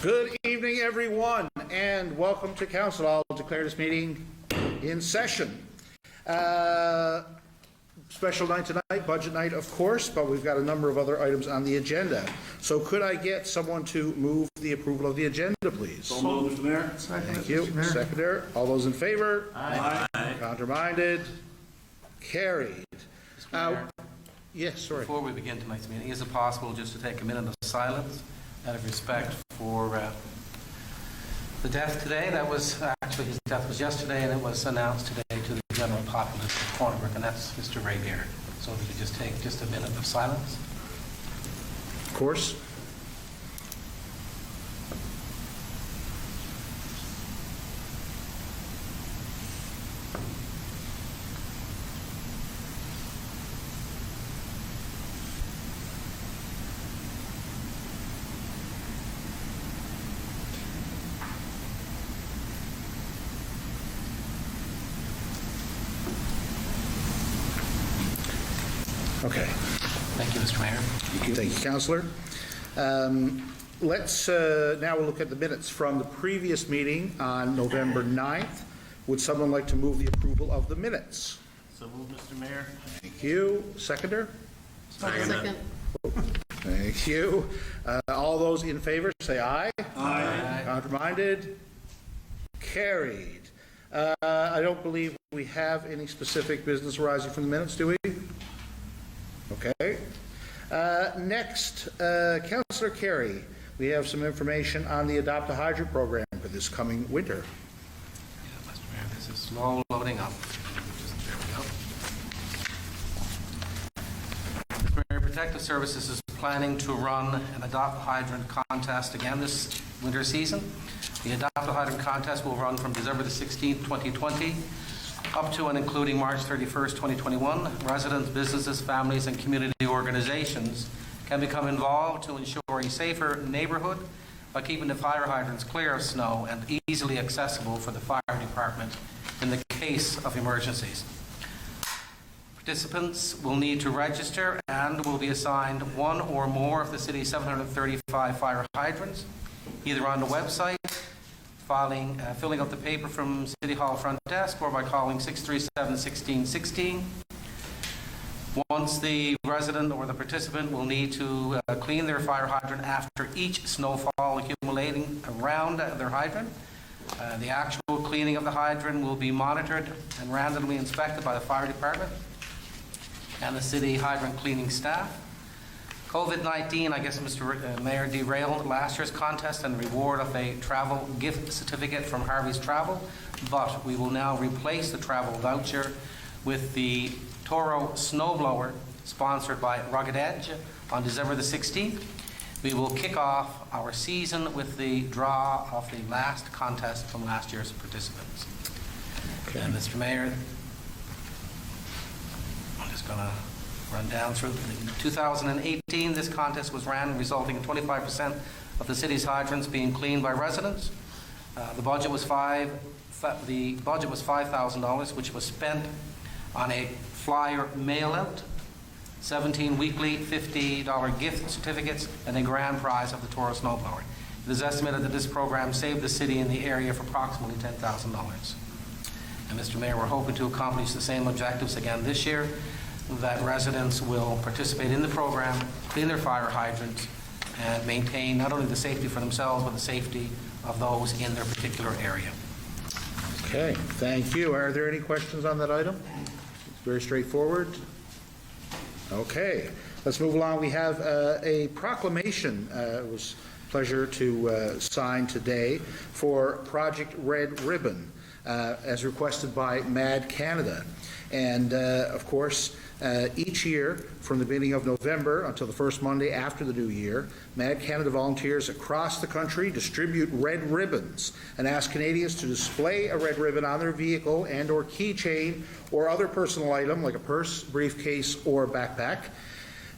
Good evening, everyone, and welcome to council. I'll declare this meeting in session. Special night tonight, budget night, of course, but we've got a number of other items on the agenda. So could I get someone to move the approval of the agenda, please? So moved, Mr. Mayor. Thank you. Seconder. All those in favor? Aye. Counterminded? Carried. Yes, sorry. Before we begin tonight's meeting, is it possible just to take a minute of silence out of respect for the death today? That was actually, his death was yesterday, and it was announced today to the general populace of Cornerbrook, and that's Mr. Ray Beer. So if we could just take just a minute of silence. Of course. Okay. Thank you, Mr. Mayor. Thank you, Councillor. Let's now look at the minutes from the previous meeting on November 9th. Would someone like to move the approval of the minutes? So moved, Mr. Mayor. Thank you. Seconder? Second. Thank you. All those in favor say aye. Aye. Counterminded? Carried. I don't believe we have any specific business arising from the minutes, do we? Okay. Next, Councillor Carey, we have some information on the Adopt a Hydrant program for this coming winter. Yeah, Mr. Mayor, this is slow loading up. There we go. Mr. Mayor, Protective Services is planning to run an Adopt a Hydrant contest again this winter season. The Adopt a Hydrant contest will run from December the 16th, 2020, up to and including March 31st, 2021. Residents, businesses, families, and community organizations can become involved to ensure a safer neighborhood by keeping the fire hydrants clear of snow and easily accessible for the fire department in the case of emergencies. Participants will need to register and will be assigned one or more of the city's 735 fire hydrants, either on the website, filling out the paper from City Hall front desk, or by calling 637-1616. Once the resident or the participant will need to clean their fire hydrant after each snowfall accumulating around their hydrant. The actual cleaning of the hydrant will be monitored and randomly inspected by the fire department and the city hydrant cleaning staff. COVID-19, I guess, Mr. Mayor, derailed last year's contest and reward of a travel gift certificate from Harvey's Travel, but we will now replace the travel voucher with the Toro snowblower sponsored by Rugged Edge on December the 16th. We will kick off our season with the draw of the last contest from last year's participants. Okay. And Mr. Mayor, I'm just going to run down through. In 2018, this contest was ran, resulting in 25% of the city's hydrants being cleaned by residents. The budget was $5,000, which was spent on a flyer mail-out, 17 weekly $50 gift certificates, and a grand prize of the Toro snowblower. It is estimated that this program saved the city in the area for approximately $10,000. And Mr. Mayor, we're hoping to accomplish the same objectives again this year, that residents will participate in the program, clean their fire hydrants, and maintain not only the safety for themselves, but the safety of those in their particular area. Okay, thank you. Are there any questions on that item? It's very straightforward. Okay, let's move along. We have a proclamation. It was a pleasure to sign today for Project Red Ribbon, as requested by MAD Canada. And of course, each year from the beginning of November until the first Monday after the new year, MAD Canada volunteers across the country distribute red ribbons and ask Canadians to display a red ribbon on their vehicle and or keychain or other personal item like a purse, briefcase, or backpack.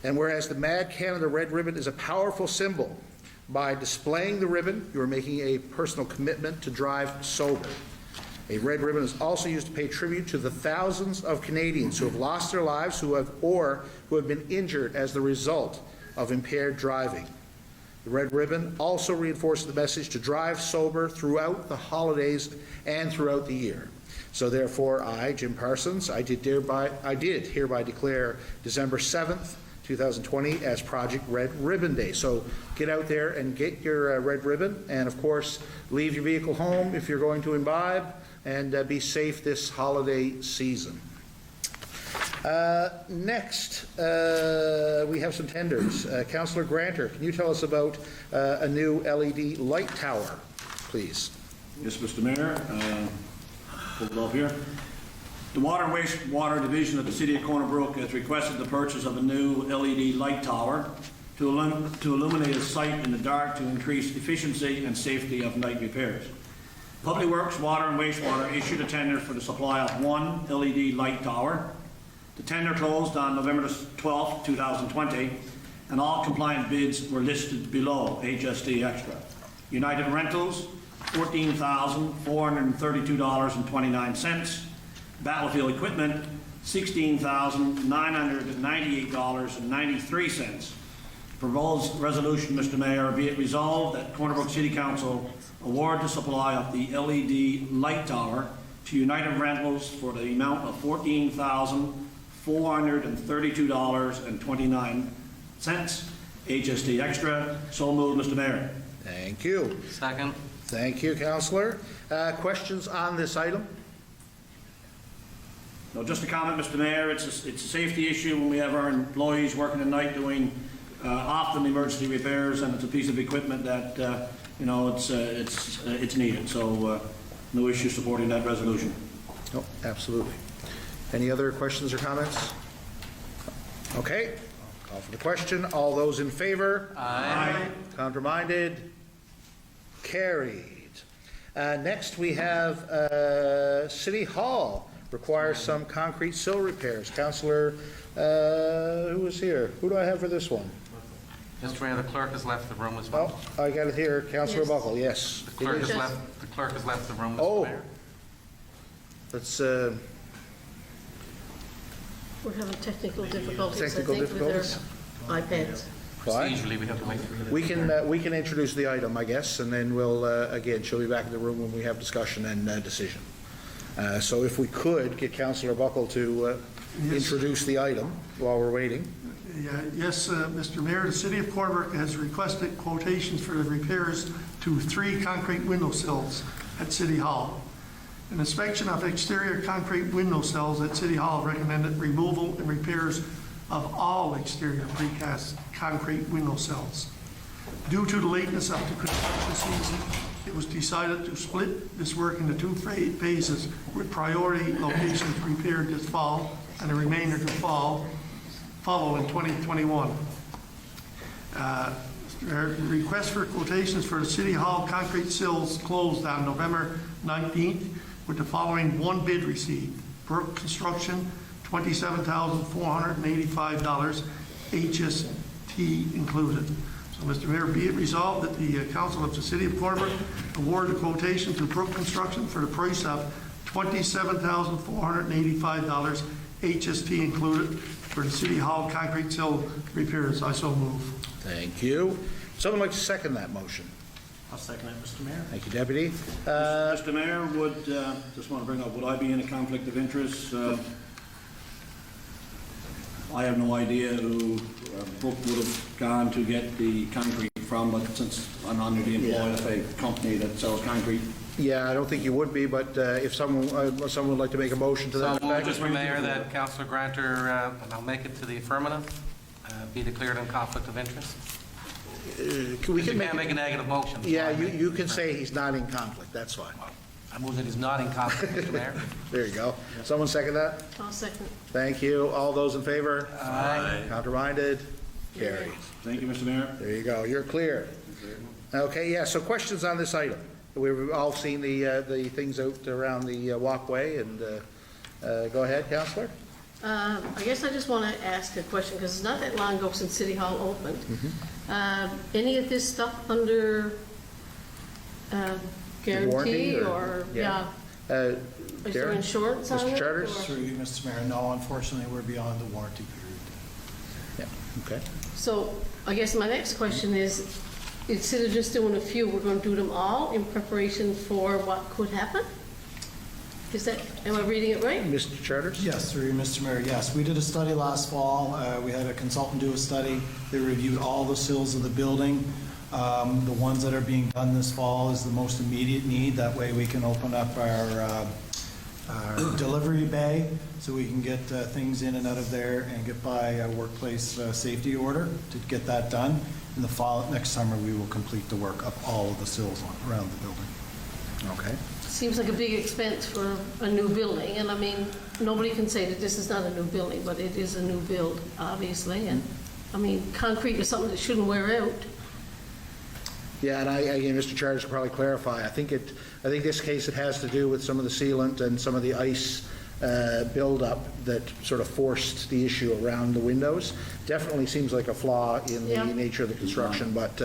And whereas the MAD Canada red ribbon is a powerful symbol, by displaying the ribbon, you are making a personal commitment to drive sober. A red ribbon is also used to pay tribute to the thousands of Canadians who have lost their lives who have been injured as the result of impaired driving. The red ribbon also reinforces the message to drive sober throughout the holidays and throughout the year. So therefore, I, Jim Parsons, I did hereby declare December 7th, 2020 as Project Red Ribbon Day. So get out there and get your red ribbon, and of course, leave your vehicle home if you're going to imbibe, and be safe this holiday season. Next, we have some tenders. Councillor Granter, can you tell us about a new LED light tower, please? Yes, Mr. Mayor. Pull it up here. The Water and Wastewater Division of the City of Corner Brook has requested the purchase of a new LED light tower to illuminate a site in the dark to increase efficiency and safety of night repairs. Public Works, Water and Wastewater issued a tender for the supply of one LED light tower. The tender closed on November 12, 2020, and all compliant bids were listed below, HST Extra. United Rentals, $14,432.29. Battlefield Equipment, $16,998.93. Proposed resolution, Mr. Mayor, be it resolved that Corner Brook City Council award the supply of the LED light tower to United Rentals for the amount of $14,432.29. HST Extra. So moved, Mr. Mayor. Thank you. Second. Thank you, Councillor. Questions on this item? No, just a comment, Mr. Mayor. It's a safety issue when we have our employees working at night doing often emergency repairs, and it's a piece of equipment that it's needed. So no issue supporting that resolution. No, absolutely. Any other questions or comments? Okay, call for the question. All those in favor? Aye. Counterminded? Carried. Next, we have City Hall requires some concrete sill repairs. Councillor, who is here? Who do I have for this one? Mr. Mayor, the clerk has left the room as well. Oh, I got it here. Councillor Yes. Buckle, yes. The clerk has left the room, Mr. Oh. Mayor. Let's, We're having technical difficulties, Technical I think, difficulties? with our iPads. Why? Procedurally, we have to wait for the... We can introduce the item, I guess, and then we'll, again, she'll be back in the room when we have discussion and decision. So if we could get Councillor Buckle to introduce the item while we're waiting. Yes, Mr. Mayor, the City of Corner Brook has requested quotations for the repairs to 3 concrete window sills at City Hall. An inspection of exterior concrete window sills at City Hall recommended removal and repairs of all exterior precast concrete window sills. Due to the lateness of the construction season, it was decided to split this work into 2 phases, with priority locations repaired this fall and the remainder to follow in 2021. Request for quotations for the City Hall concrete sills closed on November 19th with the following one bid received. Brook Construction, $27,485, HST included. So, Mr. Mayor, be it resolved that the Council of the City of Corner Brook award the quotation to Brook Construction for the price of $27,485, HST included, for the City Hall concrete sill repairs. I so move. Thank you. Someone like to second that motion? I'll second that, Mr. Mayor. Thank you, Deputy. Mr. Mayor, just want to bring up, would I be in a conflict of interest? I have no idea who Brook would have gone to get the concrete from, but since I'm under the employ of a company that sells concrete. Yeah, I don't think you would be, but if someone would like to make a motion to that So moved, effect. Mr. Mayor, that Councillor Granter, and I'll make it to the affirmative, be declared in conflict of interest. We You can can't make a negative motion. Yeah, you can say he's not in conflict, that's fine. I move that he's not in conflict, Mr. Mayor. There you go. Someone second that? I'll second. Thank you. All those in favor? Aye. Counterminded? Carried. Thank you, Mr. Mayor. There you go. You're clear. Okay, yeah, so questions on this item? We've all seen the things out around the walkway, and go ahead, Councillor. I guess I just want to ask a question, because it's not that long ago since City Hall opened. Any of this stuff under guarantee, Warranty or, yeah. is there Darren? insurance on it? Mr. Charters? or- Through you, Mr. Mayor, no, unfortunately, we're beyond the warranty period. Yeah, okay. So I guess my next question is instead of just doing a few, we're going to do them all in preparation for what could happen? Is that, am I reading it right? Mr. Charters? Yes, through you, Mr. Mayor, yes. We did a study last fall. We had a consultant do a study. They reviewed all the sills of the building. The ones that are being done this fall is the most immediate need. That way we can open up our delivery bay so we can get things in and out of there and get by a workplace safety order to get that done. In the fall, next summer, we will complete the work of all of the sills around the building. Okay. Seems like a big expense for a new building, and I mean, nobody can say that this is not a new building, but it is a new build, obviously, and, I mean, concrete is something that shouldn't wear out. Yeah, and again, Mr. Charters will probably clarify. I think this case, it has to do with some of the sealant and some of the ice buildup that sort of forced the issue around the windows. Definitely seems like a flaw in Yeah. the nature of the construction, but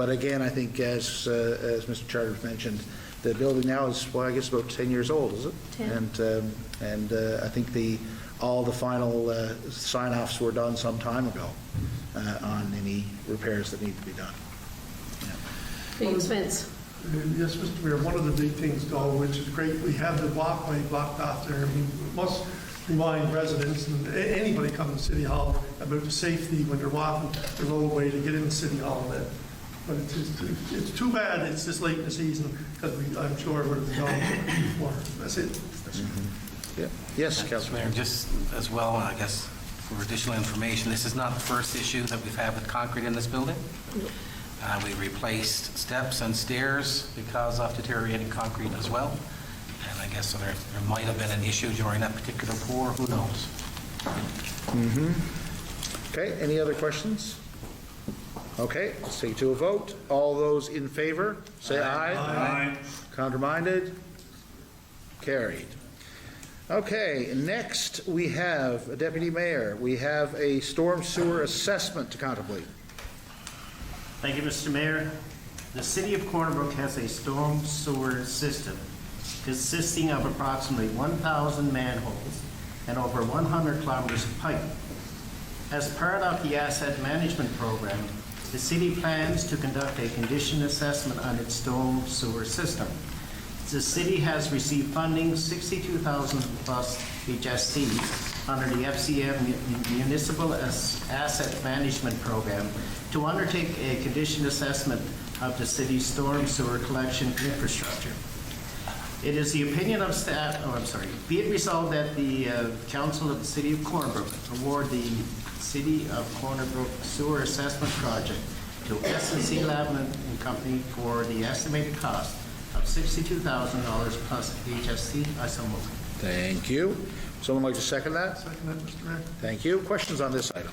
again, I think as Mr. Charters mentioned, the building now is, well, I guess about 10 years old, is it? 10. And I think all the final sign-offs were done some time ago on any repairs that need to be done. Big expense. Yes, Mr. Mayor, one of the big things though, which is great, we have the walkway blocked off there. I mean, we must remind residents and anybody coming to City Hall about the safety when they're walking the roadway to get into City Hall. But it's too bad it's this late in the season, because I'm sure it would have been done before. That's it. Yeah. Yes, Mr. Councilman. Mayor, just as well, I guess, for additional information, this is not the first issue that we've had with concrete in this building. We replaced steps and stairs because of deteriorating concrete as well. And I guess so there might have been an issue during that particular pour, who knows? Okay, any other questions? Okay, let's take it to a vote. All those in favor, say aye. Aye. Counterminded? Carried. Okay, next we have, Deputy Mayor, we have a storm sewer assessment to contemplate. Thank you, Mr. Mayor. The city of Corner Brook has a storm sewer system consisting of approximately 1,000 manholes and over 100 kilometers of pipe. As part of the asset management program, the city plans to conduct a condition assessment on its storm sewer system. The city has received funding, $62,000 plus HST, under the FCM Municipal Asset Management Program to undertake a condition assessment of the city's storm sewer collection infrastructure. It is the opinion of staff, be it resolved that the Council of the City of Corner Brook award the City of Corner Brook Sewer Assessment Project to S&C Lavin and Company for the estimated cost of $62,000 plus HST. I so move. Thank you. Someone like to second that? Second that, Mr. Mayor. Thank you. Questions on this item?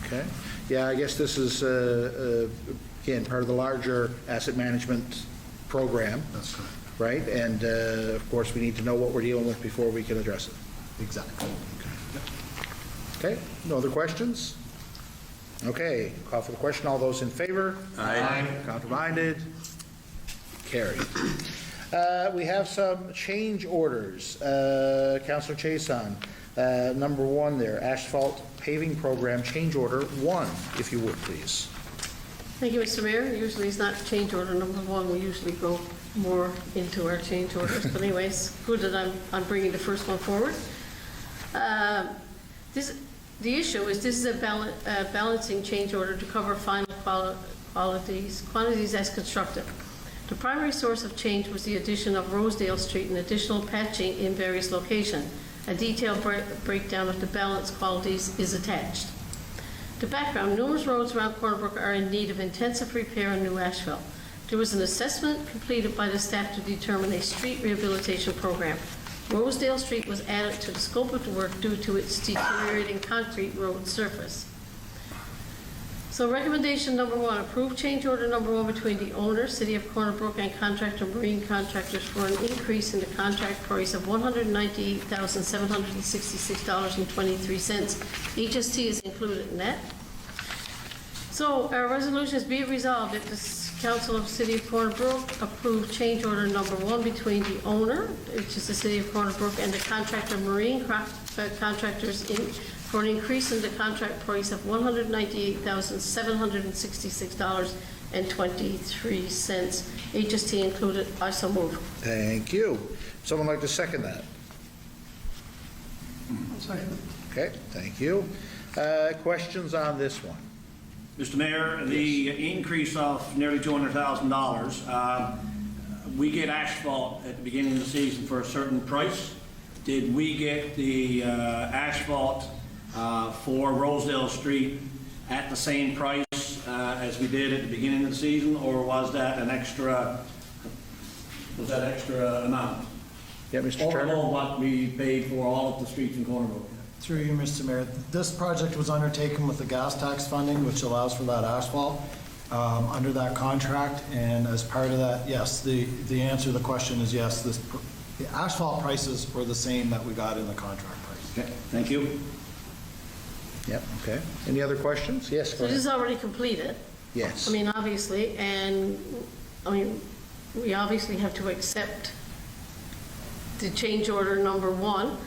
Okay. Yeah, I guess this is, again, part of the larger asset management program. That's correct. Right? And, of course, we need to know what we're dealing with before we can address it. Exactly. Okay, no other questions? Okay, call for the question. All those in favor? Aye. Counterminded? Carried. We have some change orders. Councillor Chason, number 1 there, asphalt paving program, change order 1, if you would, please. Thank you, Mr. Mayor. Usually it's not change order number 1. We usually go more into our change orders. But anyways, good that I'm bringing the first one forward. The issue is this is a balancing change order to cover final quantities as constructed. The primary source of change was the addition of Rosedale Street and additional patching in various locations. A detailed breakdown of the balance qualities is attached. The background, numerous roads around Corner Brook are in need of intensive repair and new asphalt. There was an assessment completed by the staff to determine a street rehabilitation program. Rosedale Street was added to the scope of the work due to its deteriorating concrete road surface. So recommendation number 1, approve change order number 1 between the owner, City of Corner Brook, and contractor Marine Contractors for an increase in the contract price of $198,766.23. HST is included in that. So our resolution is be it resolved that the Council of the City of Corner Brook approve change order number 1 between the owner, which is the City of Corner Brook, and the contractor Marine Contractors Inc. for an increase in the contract price of $198,766.23. HST included. I so move. Thank you. Someone like to second that? Second. Okay, thank you. Questions on this one? Mr. Mayor, the increase of nearly $200,000, we get asphalt at the beginning of the season for a certain price. Did we get the asphalt for Rosedale Street at the same price as we did at the beginning of the season, or was that an extra, amount? Yeah, Mr. Or Turner? below what we paid for all of the streets in Corner Brook? Through you, Mr. Mayor, this project was undertaken with the gas tax funding, which allows for that asphalt under that contract, and as part of that, yes, the answer to the question is yes, the asphalt prices were the same that we got in the contract price. Okay, thank you. Yep, okay. Any other questions? Yes, go So this is ahead. already completed. Yes. I mean, obviously, and, I mean, we obviously have to accept the change order number 1,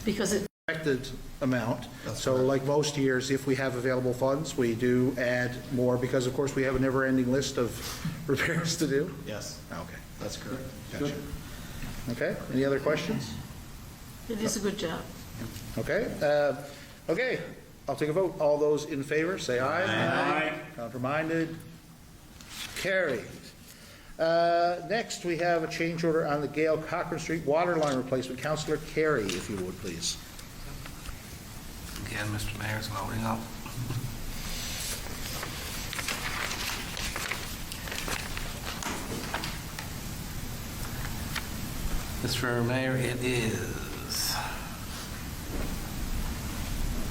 because it, Expected amount. That's So correct. like most years, if we have available funds, we do add more because of course we have a never-ending list of repairs to do. Yes, Okay, that's correct. gotcha. Okay, any other questions? it is a good job. Okay, okay, I'll take a vote. All those in favor, say aye. Aye. Counterminded? Carried. Next, we have a change order on the Gale Cochran Street water line replacement. Councillor Carey, if you would, please. Again, Mr. Mayor, is loading up. Mr. Mayor, it is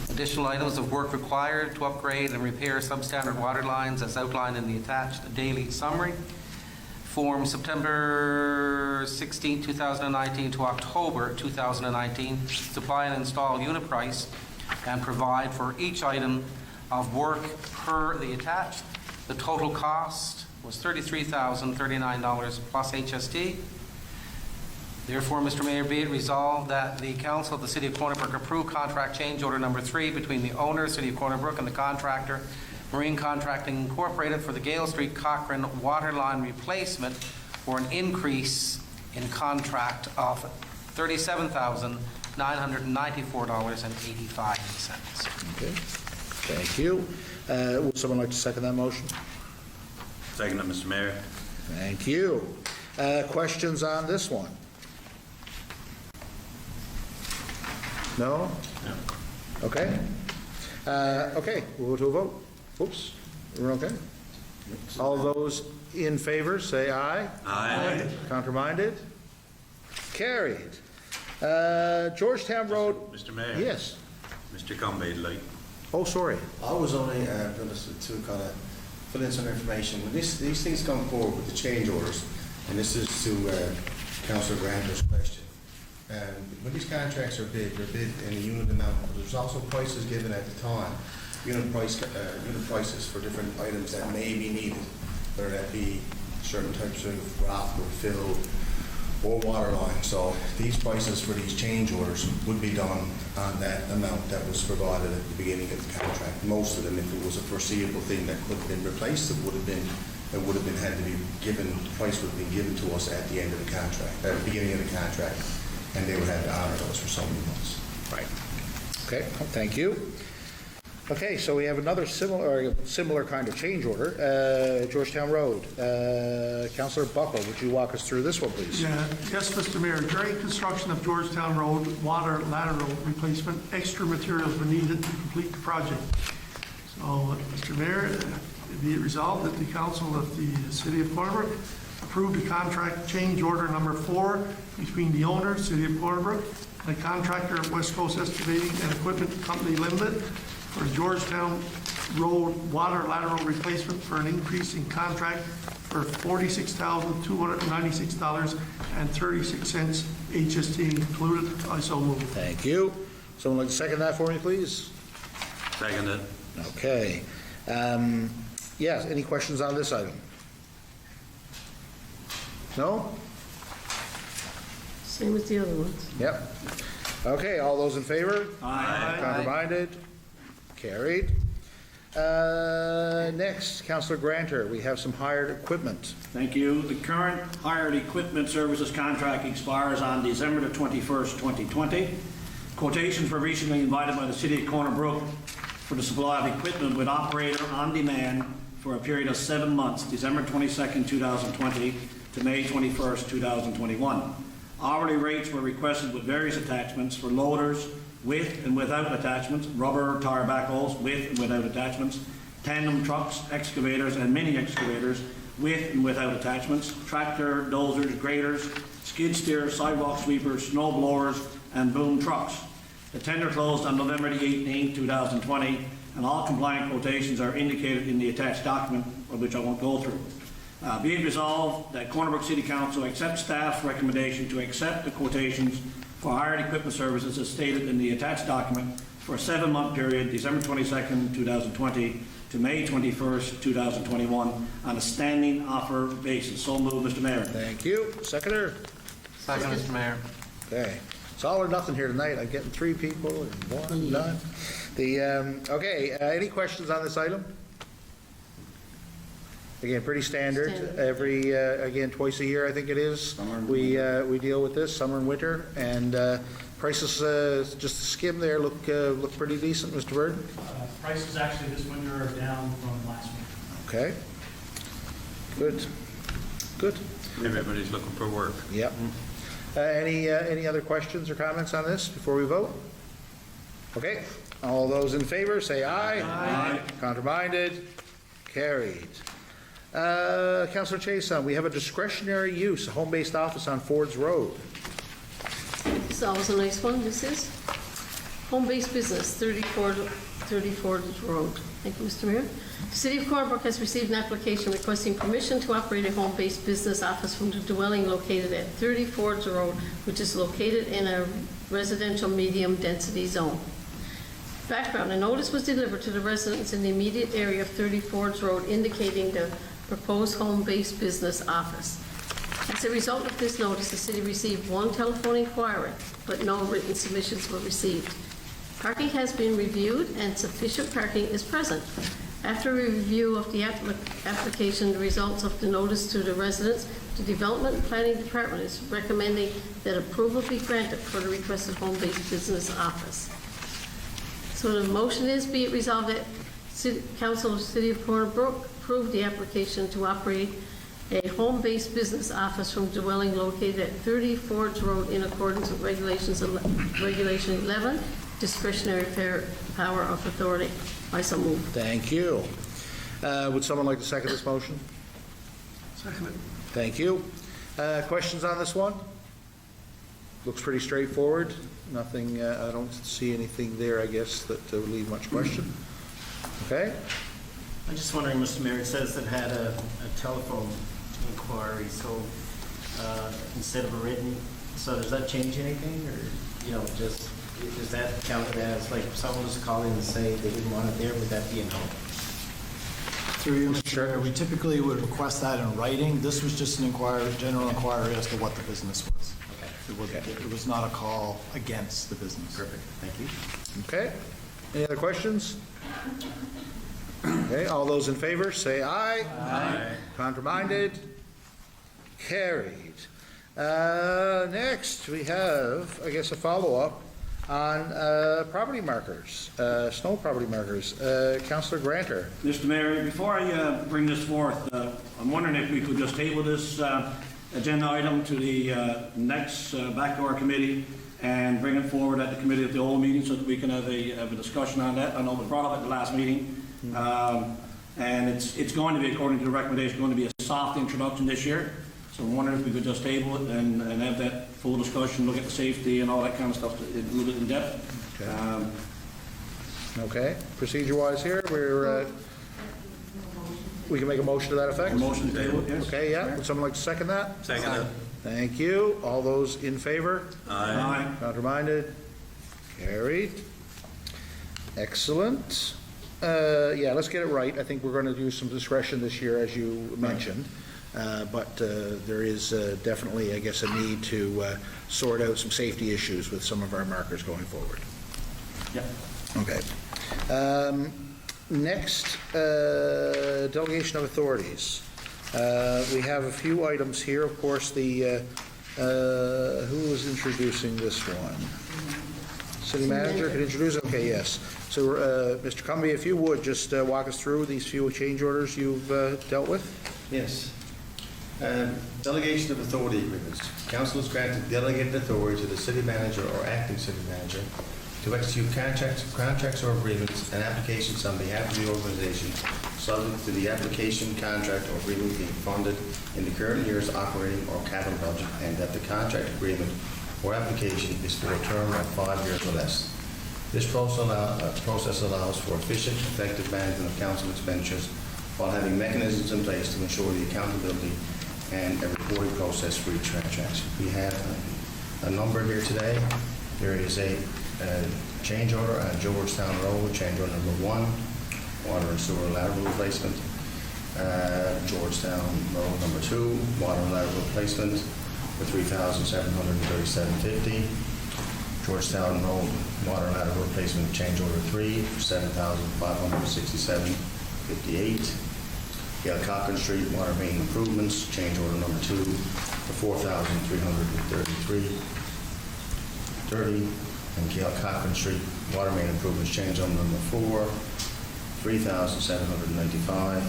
additional items of work required to upgrade and repair substandard water lines as outlined in the attached daily summary. Form September 16, 2019 to October 2019, supply and install unit price and provide for each item of work per the attached. The total cost was $33,039 plus HST. Therefore, Mr. Mayor, be it resolved that the Council of the City of Corner Brook approve contract change order number 3 between the owner, City of Corner Brook, and the contractor, Marine Contracting Incorporated, for the Gale Street Cochran water line replacement for an increase in contract of $37,994.85. Okay, thank you. Would someone like to second that motion? Second it, Mr. Mayor. Thank you. Questions on this one? No? No. Okay. Okay, we'll go to a vote. Oops, we're okay? All those in favor, say aye. Aye. Counterminded? Carried. Georgetown Road, Mr. Mayor. yes. Mr. Conway, like, Oh, sorry. I was only going to kind of fill in some information. When these things come forward with the change orders, and this is to Councilor Grander's question, when these contracts are bid, they're bid in a unit amount, but there's also prices given at the time, unit prices for different items that may be needed, whether that be certain types of rock or fill or water line. So these prices for these change orders would be done on that amount that was provided at the beginning of the contract. Most of them, if it was a foreseeable thing that could have been replaced, it would have been had to be given, the price would have been given to us at the end of the contract, at the beginning of the contract, and they would have to honor those for so many months. Right. Okay, thank you. Okay, so we have another similar kind of change order, Georgetown Road. Councillor Buckle, would you walk us through this one, please? Yeah, yes, Mr. Mayor, during construction of Georgetown Road water lateral replacement, extra materials were needed to complete the project. So, Mr. Mayor, be it resolved that the Council of the City of Corner Brook approve the contract change order number 4 between the owner, City of Corner Brook, and the contractor of West Coast Excavating and Equipment Company Limited for Georgetown Road water lateral replacement for an increase in contract for $46,296.36, HST included. I so move. Thank you. Someone like to second that for me, please? second it. Okay. Yes, any questions on this item? No? Same with the other ones. Yep. Okay, all those in favor? Aye. Counter-minded? Carried. Next, Councillor Granter, we have some hired equipment. Thank you. The current hired equipment services contract expires on December the 21st, 2020. Quotations were recently invited by the City of Corner Brook for the supply of equipment with operator on demand for a period of 7 months, December 22nd, 2020 to May 21st, 2021. Hourly rates were requested with various attachments for loaders with and without attachments, rubber tire backhoes with and without attachments, tandem trucks, excavators, and mini excavators with and without attachments, tractor, dozers, graders, skid steers, sidewalk sweepers, snow blowers, and boom trucks. The tender closed on November the 18th, 2020, and all compliant quotations are indicated in the attached document, of which I won't go through. Be it resolved that Corner Brook City Council accepts staff's recommendation to accept the quotations for hired equipment services as stated in the attached document for a 7-month period, December 22nd, 2020 to May 21st, 2021, on a standing offer basis. So moved, Mr. Mayor. Thank you. Seconder? Second, Mr. Mayor. Okay. It's all or nothing here tonight. I'm getting 3 people and 1 none. Any questions on this item? Again, pretty standard. Every, again, twice a year, I think it is. We deal with this, summer and winter, and prices, just to skim there, look pretty decent, Mr. Bird. Prices actually this winter are down from last winter. Okay. Good. Good. Everybody's looking for work. Yep. Any other questions or comments on this before we vote? Okay. All those in favor, say aye. Aye. Counter-minded? Carried. Councillor Chason, we have a discretionary use, a home-based office on Ford's Road. This is always a nice one, this is. Home-based business, 34 Road. Thank you, Mr. Mayor. The City of Corner Brook has received an application requesting permission to operate a home-based business office from the dwelling located at 30 Ford's Road, which is located in a residential medium-density zone. Background, a notice was delivered to the residents in the immediate area of 30 Ford's Road indicating the proposed home-based business office. As a result of this notice, the city received 1 telephone inquiry, but no written submissions were received. Parking has been reviewed and sufficient parking is present. After a review of the application, the results of the notice to the residents, the Development and Planning Department is recommending that approval be granted for the requested home-based business office. So the motion is, be it resolved that Council of the City of Corner Brook approve the application to operate a home-based business office from dwelling located at 30 Ford's Road in accordance with Regulation 11, discretionary power of authority. I so move. Thank you. Would someone like to second this motion? Second it. Thank you. Questions on this one? Looks pretty straightforward. Nothing, I don't see anything there, I guess, that would leave much question. Okay? I'm just wondering, Mr. Mayor, it says that had a telephone inquiry, so instead of a written, so does that change anything, or, just, is that counted as, like, if someone was calling to say they didn't want it there, would that be a no? Through you, Mr. Chair, we typically would request that in writing. This was just an inquiry, general inquiry as to what the business was. It was not a call against the business. Perfect, thank you. Okay. Any other questions? Okay, all those in favor, say aye. Aye. Contraminded? Carried. Next, we have, I guess, a follow-up on property markers, snow property markers. Councillor Granter. Mr. Mayor, before I bring this forth, I'm wondering if we could just table this agenda item to the next backdoor committee and bring it forward at the committee at the whole meeting so that we can have a discussion on that. I know we brought up at the last meeting. And it's going to be, according to the recommendation, going to be a soft introduction this year. So I'm wondering if we could just table it and have that full discussion, look at the safety and all that kind of stuff a little bit in depth. Okay. Okay. Procedure-wise here, we can make a motion to that effect? A motion to table it, yes. Okay, yeah. Would someone like to second that? Second it. Thank you. All those in favor? Aye. Counterminded? Carried. Excellent. Yeah, let's get it right. I think we're going to do some discretion this year, as you mentioned. but there is definitely, I guess, a need to sort out some safety issues with some of our markers going forward. Yeah. Okay. Next, delegation of authorities. We have a few items here. Of course, the, who is introducing this one? City manager can introduce? Okay, yes. So, Mr. Cumby, if you would, just walk us through these few change orders you've dealt with? Yes. Delegation of authority agreements. Council has granted delegated authority to the city manager or acting city manager to execute contracts or agreements and applications on behalf of the organization subject to the application, contract, or agreement being funded in the current year's operating or capital budget, and that the contract, agreement, or application is for a term of 5 years or less. This process allows for efficient, effective management of council expenditures while having mechanisms in place to ensure the accountability and a reporting process for each transaction. We have a number here today. There is a change order on Georgetown Road, change order number 1, water and sewer lateral replacement. Georgetown Road number 2, water and lateral replacement for $3,737.50. Georgetown Road water and lateral replacement change order 3, $7,567.58. Gail Cochran Street water main improvements change order number 2 for $4,333.30. And Gail Cochran Street water main improvements change order number 4, $3,795.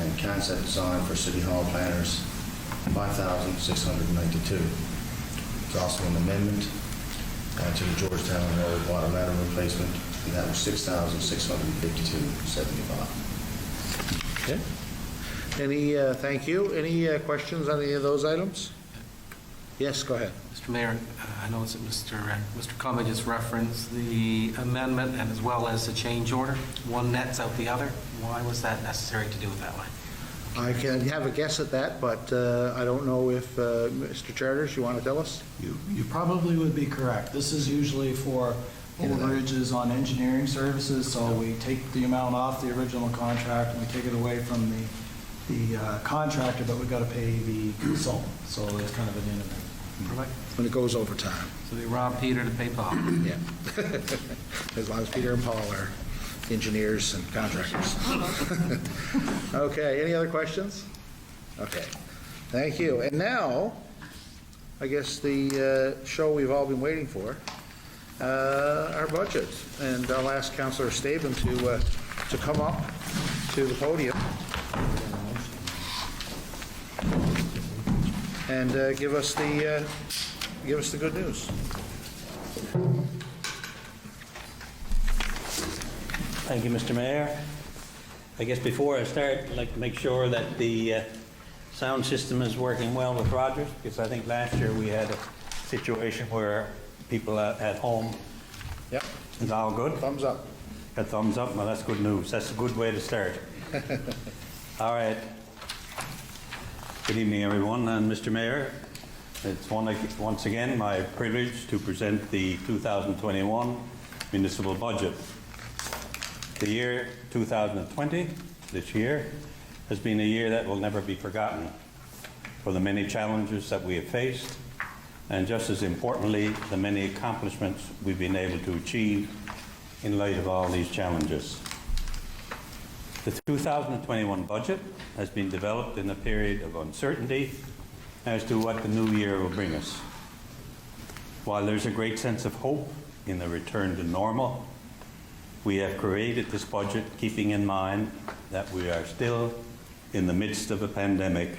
And concept design for City Hall planners, $5,692. There's also an amendment to the Georgetown Road water lateral replacement, and that was $6,652.75. Okay. Any, thank you. Any questions on any of those items? Yes, go ahead. Mr. Mayor, I know that Mr. Cumby just referenced the amendment and as well as the change order. One nets out the other. Why was that necessary to do it that way? I can have a guess at that, but I don't know if, Mr. Charters, you want to tell us? You probably would be correct. This is usually for overages on engineering services, so we take the amount off the original contract and we take it away from the contractor, but we've got to pay the consultant, so it's kind of an intermittent. When it goes over time. So they robbed Peter to pay Paul. Yeah. As long as Peter and Paul are engineers and contractors. Okay, any other questions? Okay, thank you. And now, I guess the show we've all been waiting for, our budget. And I'll ask Councillor Staben to come up to the podium and give us the good news. Thank you, Mr. Mayor. I guess before I start, I'd like to make sure that the sound system is working well with Rogers, because I think last year we had a situation where people at home, Yep, it's all good? thumbs up. Got thumbs up? Well, that's good news. That's a good way to start. All right. Good evening, everyone, and Mr. Mayor. It's once again my privilege to present the 2021 municipal budget. The year 2020, this year, has been a year that will never be forgotten for the many challenges that we have faced, and just as importantly, the many accomplishments we've been able to achieve in light of all these challenges. The 2021 budget has been developed in a period of uncertainty as to what the new year will bring us. While there's a great sense of hope in the return to normal, we have created this budget keeping in mind that we are still in the midst of a pandemic.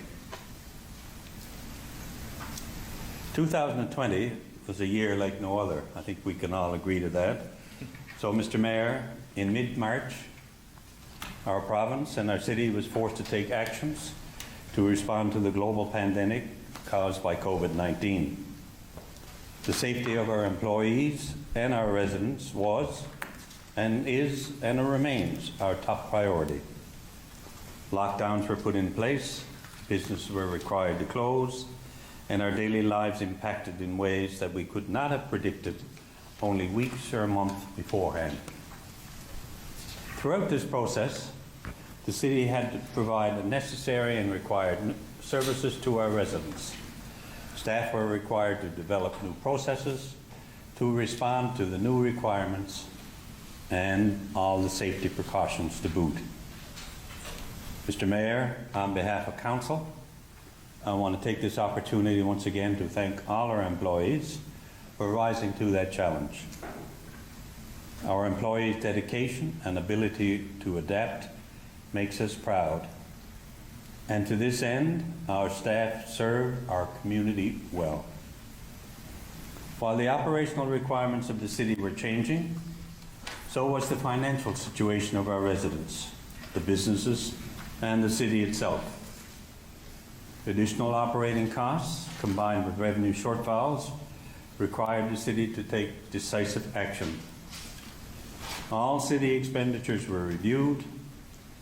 2020 was a year like no other. I think we can all agree to that. So, Mr. Mayor, in mid-March, our province and our city was forced to take actions to respond to the global pandemic caused by COVID-19. The safety of our employees and our residents was, and is, and remains our top priority. Lockdowns were put in place, businesses were required to close, and our daily lives impacted in ways that we could not have predicted only weeks or a month beforehand. Throughout this process, the city had to provide the necessary and required services to our residents. Staff were required to develop new processes to respond to the new requirements and all the safety precautions to boot. Mr. Mayor, on behalf of Council, I want to take this opportunity once again to thank all our employees for rising to that challenge. Our employees' dedication and ability to adapt makes us proud. And to this end, our staff serve our community well. While the operational requirements of the city were changing, so was the financial situation of our residents, the businesses, and the city itself. Additional operating costs, combined with revenue shortfalls, required the city to take decisive action. All city expenditures were reviewed,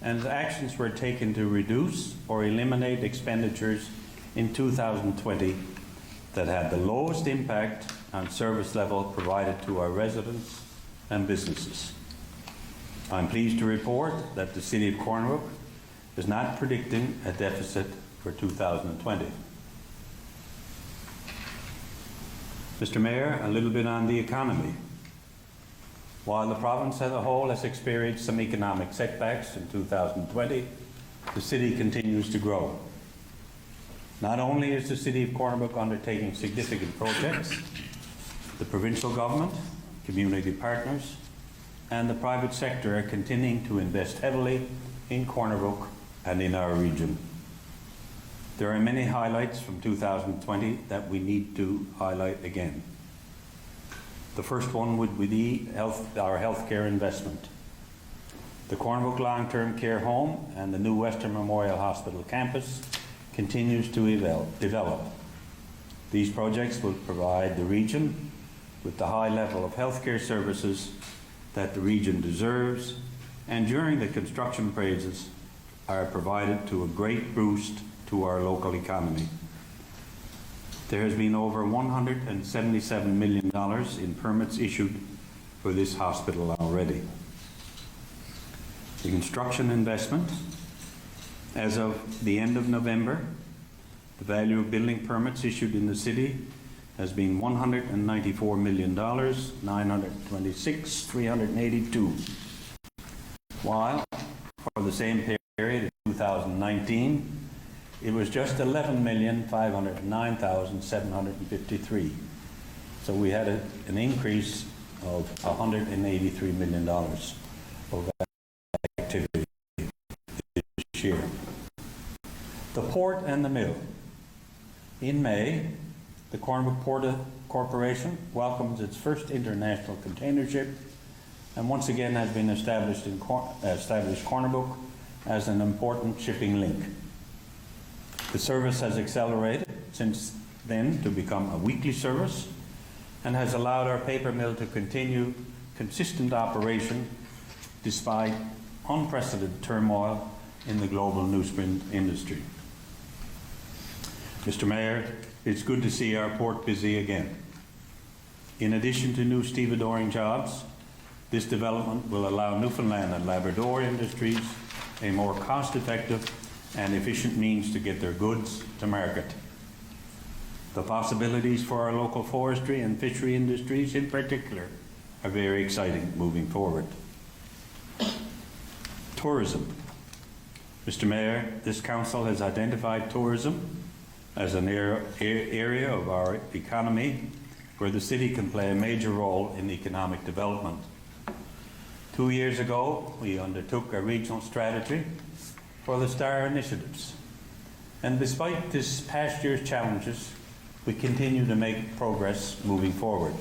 and actions were taken to reduce or eliminate expenditures in 2020 that had the lowest impact on service level provided to our residents and businesses. I'm pleased to report that the City of Corner Brook is not predicting a deficit for 2020. Mr. Mayor, a little bit on the economy. While the province as a whole has experienced some economic setbacks in 2020, the city continues to grow. Not only is the City of Corner Brook undertaking significant projects, the provincial government, community partners, and the private sector are continuing to invest heavily in Corner Brook and in our region. There are many highlights from 2020 that we need to highlight again. The first one would be our healthcare investment. The Corner Brook Long-Term Care Home and the new Western Memorial Hospital campus continues to develop. These projects will provide the region with the high level of healthcare services that the region deserves, and during the construction phases are provided to a great boost to our local economy. There has been over $177 million in permits issued for this hospital already. The construction investment, as of the end of November, the value of building permits issued in the city has been $194 million, $926,382. While for the same period in 2019, it was just $11,509,753. So we had an increase of $183 million of activity this year. The port and the mill. In May, the Corner Brook Port Corporation welcomes its first international container ship, and once again has been established Corner Brook as an important shipping link. The service has accelerated since then to become a weekly service and has allowed our paper mill to continue consistent operation despite unprecedented turmoil in the global newsprint industry. Mr. Mayor, it's good to see our port busy again. In addition to new stevedoring jobs, this development will allow Newfoundland and Labrador industries a more cost-effective and efficient means to get their goods to market. The possibilities for our local forestry and fishery industries in particular are very exciting moving forward. Tourism. Mr. Mayor, this council has identified tourism as an area of our economy where the city can play a major role in economic development. 2 years ago, we undertook a regional strategy for the STAR initiatives. And despite this past year's challenges, we continue to make progress moving forward.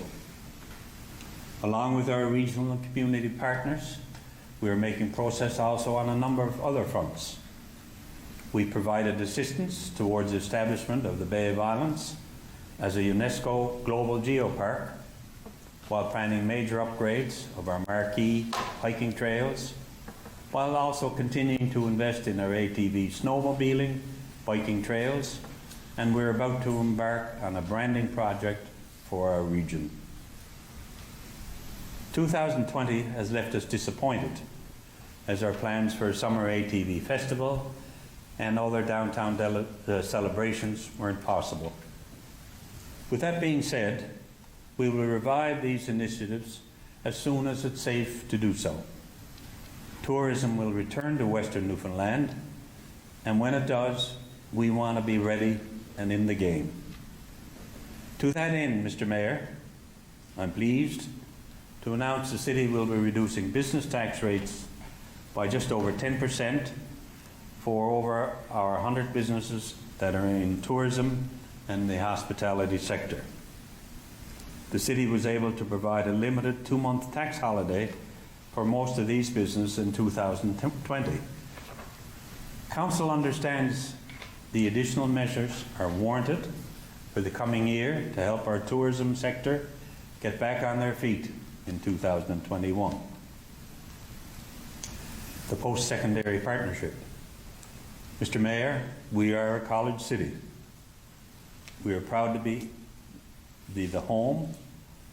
Along with our regional and community partners, we are making progress also on a number of other fronts. We provided assistance towards the establishment of the Bay of Islands as a UNESCO Global Geopark, while planning major upgrades of our marquee hiking trails, while also continuing to invest in our ATV snowmobiling, biking trails, and we're about to embark on a branding project for our region. 2020 has left us disappointed as our plans for a summer ATV festival and other downtown celebrations weren't possible. With that being said, we will revive these initiatives as soon as it's safe to do so. Tourism will return to Western Newfoundland, and when it does, we want to be ready and in the game. To that end, Mr. Mayor, I'm pleased to announce the city will be reducing business tax rates by just over 10% for over our 100 businesses that are in tourism and the hospitality sector. The city was able to provide a limited 2-month tax holiday for most of these businesses in 2020. Council understands the additional measures are warranted for the coming year to help our tourism sector get back on their feet in 2021. The post-secondary partnership. Mr. Mayor, we are a college city. We are proud to be the home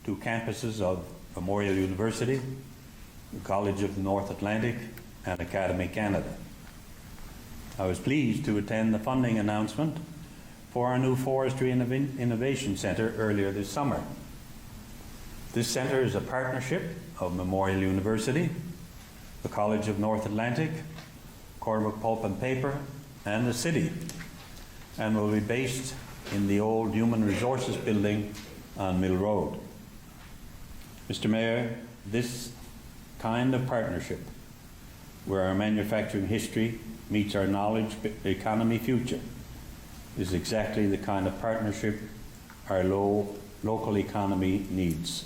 to campuses of Memorial University, the College of the North Atlantic, and Academy Canada. I was pleased to attend the funding announcement for our new Forestry Innovation Centre earlier this summer. This centre is a partnership of Memorial University, the College of North Atlantic, Cornbrook Pulp and Paper, and the city, and will be based in the old Human Resources building on Mill Road. Mr. Mayor, this kind of partnership, where our manufacturing history meets our knowledge economy future, is exactly the kind of partnership our local economy needs.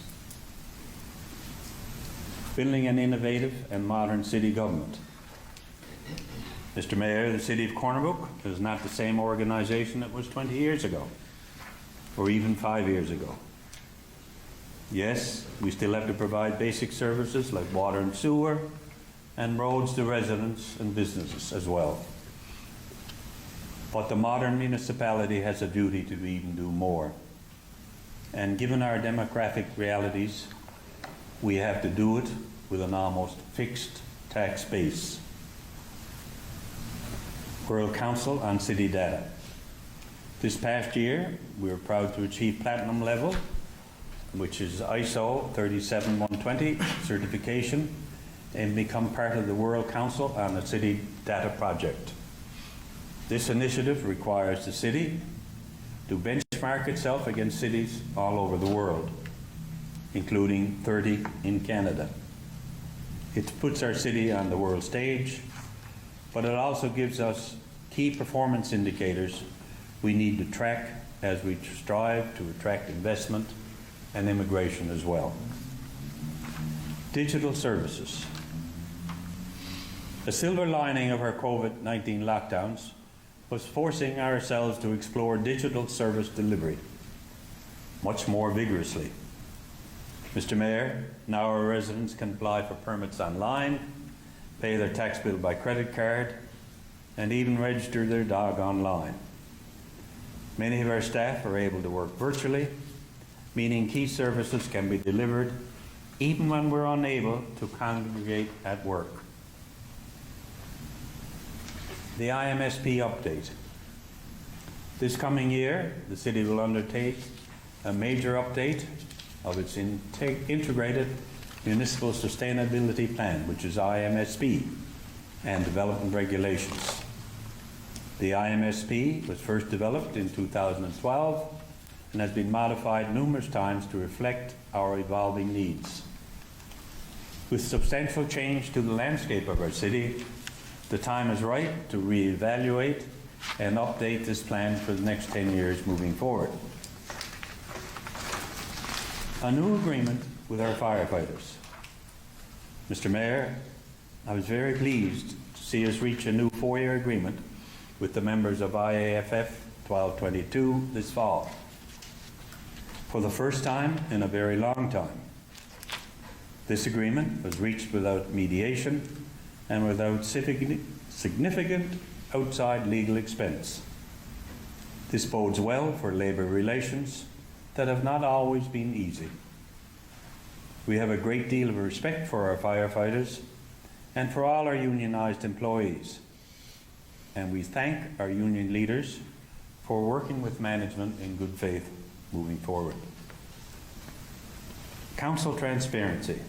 Building an innovative and modern city government. Mr. Mayor, the City of Corner Brook is not the same organization it was 20 years ago, or even 5 years ago. Yes, we still have to provide basic services like water and sewer, and roads to residents and businesses as well. But the modern municipality has a duty to even do more. And given our demographic realities, we have to do it with an almost fixed tax base. Borough Council on City Data. This past year, we were proud to achieve platinum level, which is ISO 37120 certification, and become part of the World Council on the City Data Project. This initiative requires the city to benchmark itself against cities all over the world, including 30 in Canada. It puts our city on the world stage, but it also gives us key performance indicators we need to track as we strive to attract investment and immigration as well. Digital services. The silver lining of our COVID-19 lockdowns was forcing ourselves to explore digital service delivery much more vigorously. Mr. Mayor, now our residents can apply for permits online, pay their tax bill by credit card, and even register their dog online. Many of our staff are able to work virtually, meaning key services can be delivered even when we're unable to congregate at work. The IMSP update. This coming year, the city will undertake a major update of its integrated municipal sustainability plan, which is IMSP, and development regulations. The IMSP was first developed in 2012 and has been modified numerous times to reflect our evolving needs. With substantial change to the landscape of our city, the time is right to reevaluate and update this plan for the next 10 years moving forward. A new agreement with our firefighters. Mr. Mayor, I was very pleased to see us reach a new 4-year agreement with the members of IAFF 1222 this fall. For the first time in a very long time. This agreement was reached without mediation and without significant outside legal expense. This bodes well for labour relations that have not always been easy. We have a great deal of respect for our firefighters and for all our unionized employees. And we thank our union leaders for working with management in good faith moving forward. Council transparency.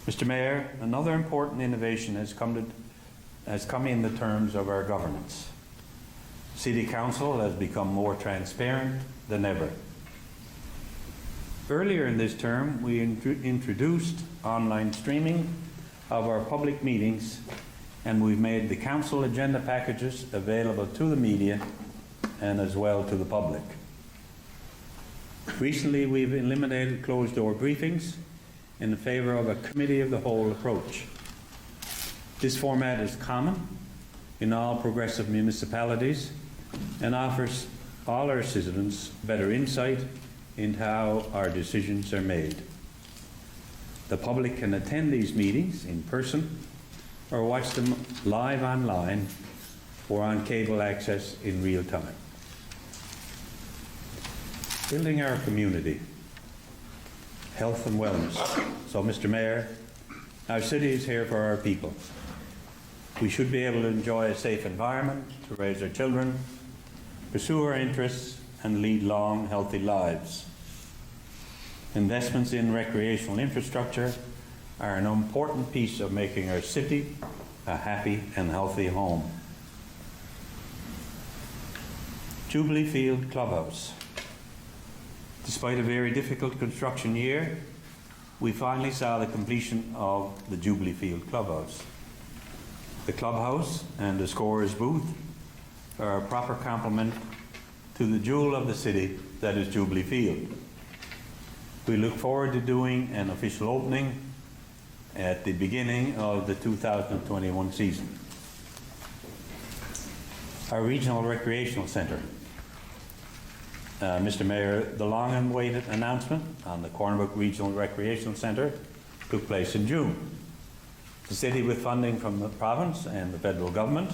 Mr. Mayor, another important innovation has come in the terms of our governance. City Council has become more transparent than ever. Earlier in this term, we introduced online streaming of our public meetings, and we've made the council agenda packages available to the media and as well to the public. Recently, we've eliminated closed-door briefings in favor of a committee of the whole approach. This format is common in all progressive municipalities and offers all our citizens better insight into how our decisions are made. The public can attend these meetings in person or watch them live online or on cable access in real time. Building our community, health and wellness. So, Mr. Mayor, our city is here for our people. We should be able to enjoy a safe environment to raise our children, pursue our interests, and lead long, healthy lives. Investments in recreational infrastructure are an important piece of making our city a happy and healthy home. Jubilee Field Clubhouse. Despite a very difficult construction year, we finally saw the completion of the Jubilee Field Clubhouse. The clubhouse and the scorer's booth are a proper complement to the jewel of the city that is Jubilee Field. We look forward to doing an official opening at the beginning of the 2021 season. Our Regional Recreational Centre. Mr. Mayor, the long-awaited announcement on the Corner Brook Regional Recreational Centre took place in June. The city, with funding from the province and the federal government,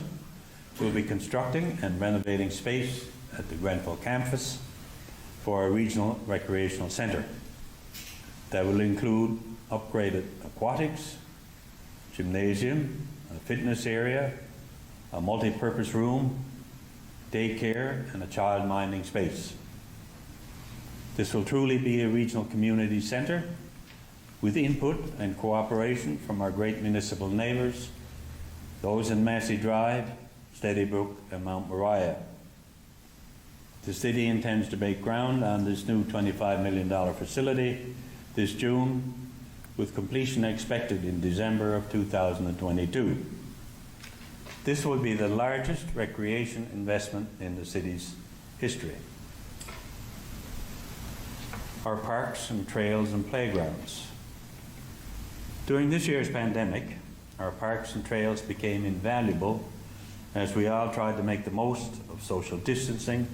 will be constructing and renovating space at the Grenfell campus for a regional recreational centre that will include upgraded aquatics, gymnasium, a fitness area, a multi-purpose room, daycare, and a child minding space. This will truly be a regional community centre with input and cooperation from our great municipal neighbours, those in Massey Drive, Steadybrook and Mount Moriah. The city intends to break ground on this new $25 million facility this June, with completion expected in December of 2022. This will be the largest recreation investment in the city's history. Our parks and trails and playgrounds. During this year's pandemic, our parks and trails became invaluable as we all tried to make the most of social distancing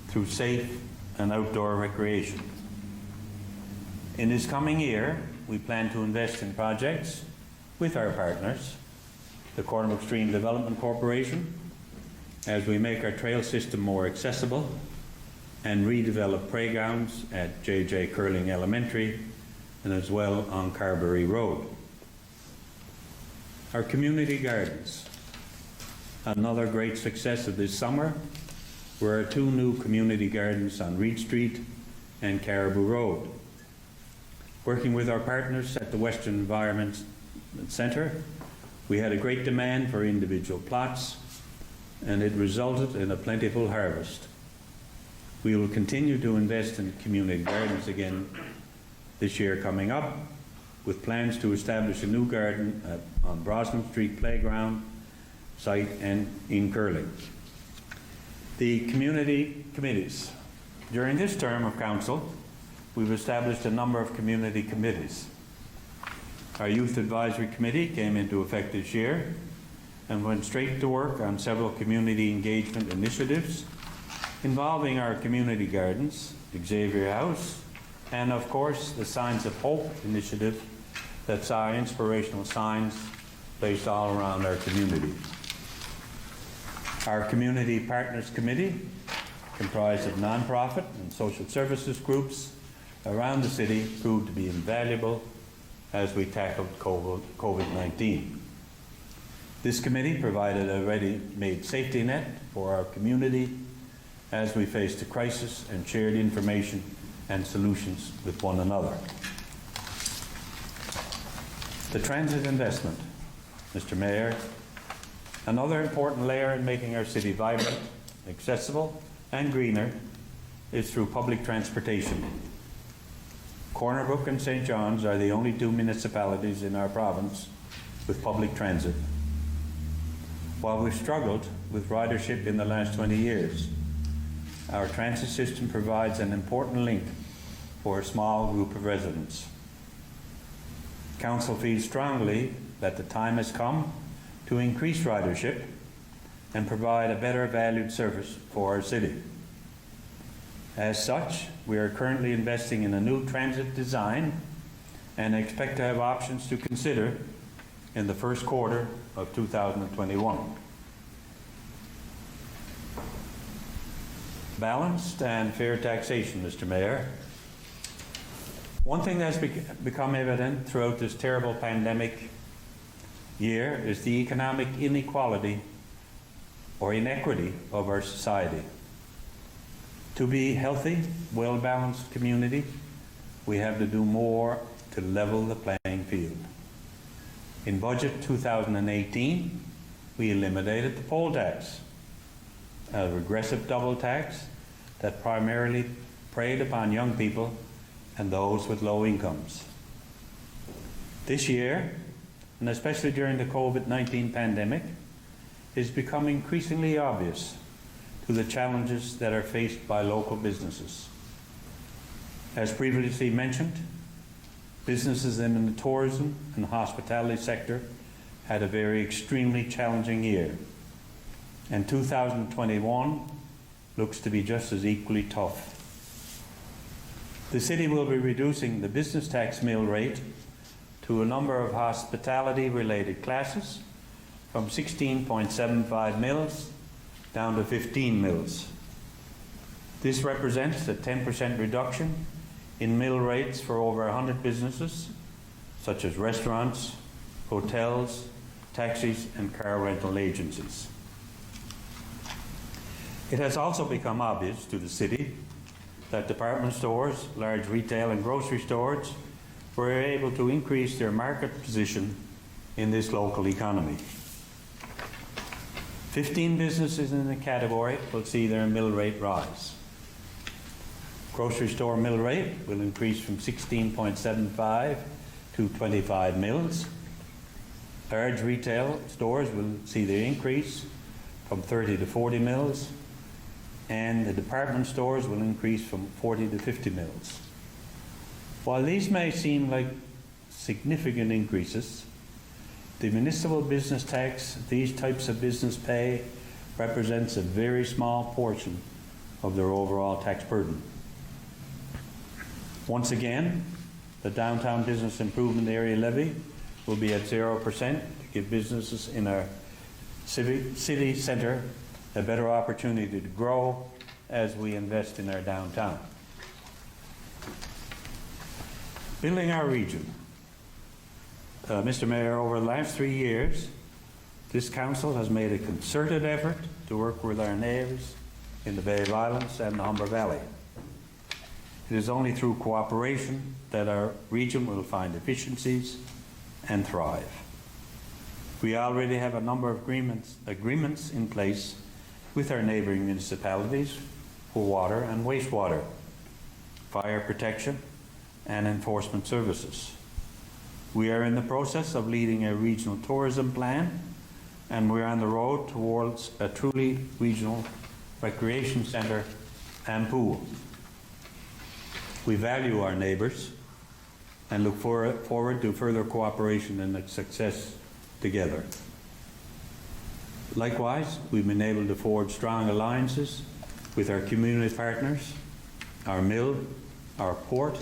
through safe and outdoor recreation. In this coming year, we plan to invest in projects with our partners, the Corner Brook Stream Development Corporation, as we make our trail system more accessible and redevelop playgrounds at J.J. Curling Elementary and as well on Carberry Road. Our community gardens. Another great success of this summer were our 2 new community gardens on Reed Street and Caribou Road. Working with our partners at the Western Environment Centre, we had a great demand for individual plots, and it resulted in a plentiful harvest. We will continue to invest in community gardens again this year coming up, with plans to establish a new garden on Brosnan Street Playground site and in Curling. The community committees. During this term of council, we've established a number of community committees. Our Youth Advisory Committee came into effect this year and went straight to work on several community engagement initiatives involving our community gardens, Xavier House, and of course the Signs of Hope initiative that saw inspirational signs placed all around our community. Our Community Partners Committee, comprised of non-profit and social services groups around the city, proved to be invaluable as we tackled COVID-19. This committee provided a ready-made safety net for our community as we faced a crisis and shared information and solutions with one another. The transit investment, Mr. Mayor, another important layer in making our city vibrant, accessible and greener is through public transportation. Corner Brook and St. John's are the only two municipalities in our province with public transit. While we've struggled with ridership in the last 20 years, our transit system provides an important link for a small group of residents. Council feels strongly that the time has come to increase ridership and provide a better valued service for our city. As such, we are currently investing in a new transit design and expect to have options to consider in the first quarter of 2021. Balanced and fair taxation, Mr. Mayor. One thing that's become evident throughout this terrible pandemic year is the economic inequality or inequity of our society. To be a healthy, well-balanced community, we have to do more to level the playing field. In Budget 2018, we eliminated the poll tax, a regressive double tax that primarily preyed upon young people and those with low incomes. This year, and especially during the COVID-19 pandemic, it has become increasingly obvious to the challenges that are faced by local businesses. As previously mentioned, businesses in the tourism and hospitality sector had a very extremely challenging year, and 2021 looks to be just as equally tough. The city will be reducing the business tax mill rate to a number of hospitality-related classes from 16.75 mils down to 15 mils. This represents a 10% reduction in mill rates for over 100 businesses, such as restaurants, hotels, taxis, and car rental agencies. It has also become obvious to the city that department stores, large retail and grocery stores were able to increase their market position in this local economy. 15 businesses in the category will see their mill rate rise. Grocery store mill rate will increase from 16.75 to 25 mils. Large retail stores will see their increase from 30 to 40 mils, and the department stores will increase from 40 to 50 mils. While these may seem like significant increases, the municipal business tax these types of business pay represents a very small portion of their overall tax burden. Once again, the Downtown Business Improvement Area levy will be at 0% to give businesses in our city centre a better opportunity to grow as we invest in our downtown. Building our region. Mr. Mayor, over the last 3 years, this council has made a concerted effort to work with our neighbours in the Bay of Islands and the Humber Valley. It is only through cooperation that our region will find efficiencies and thrive. We already have a number of agreements in place with our neighbouring municipalities for water and wastewater, fire protection, and enforcement services. We are in the process of leading a regional tourism plan, and we're on the road towards a truly regional recreation centre and pool. We value our neighbours and look forward to further cooperation and success together. Likewise, we've been able to forge strong alliances with our community partners, our mill, our port,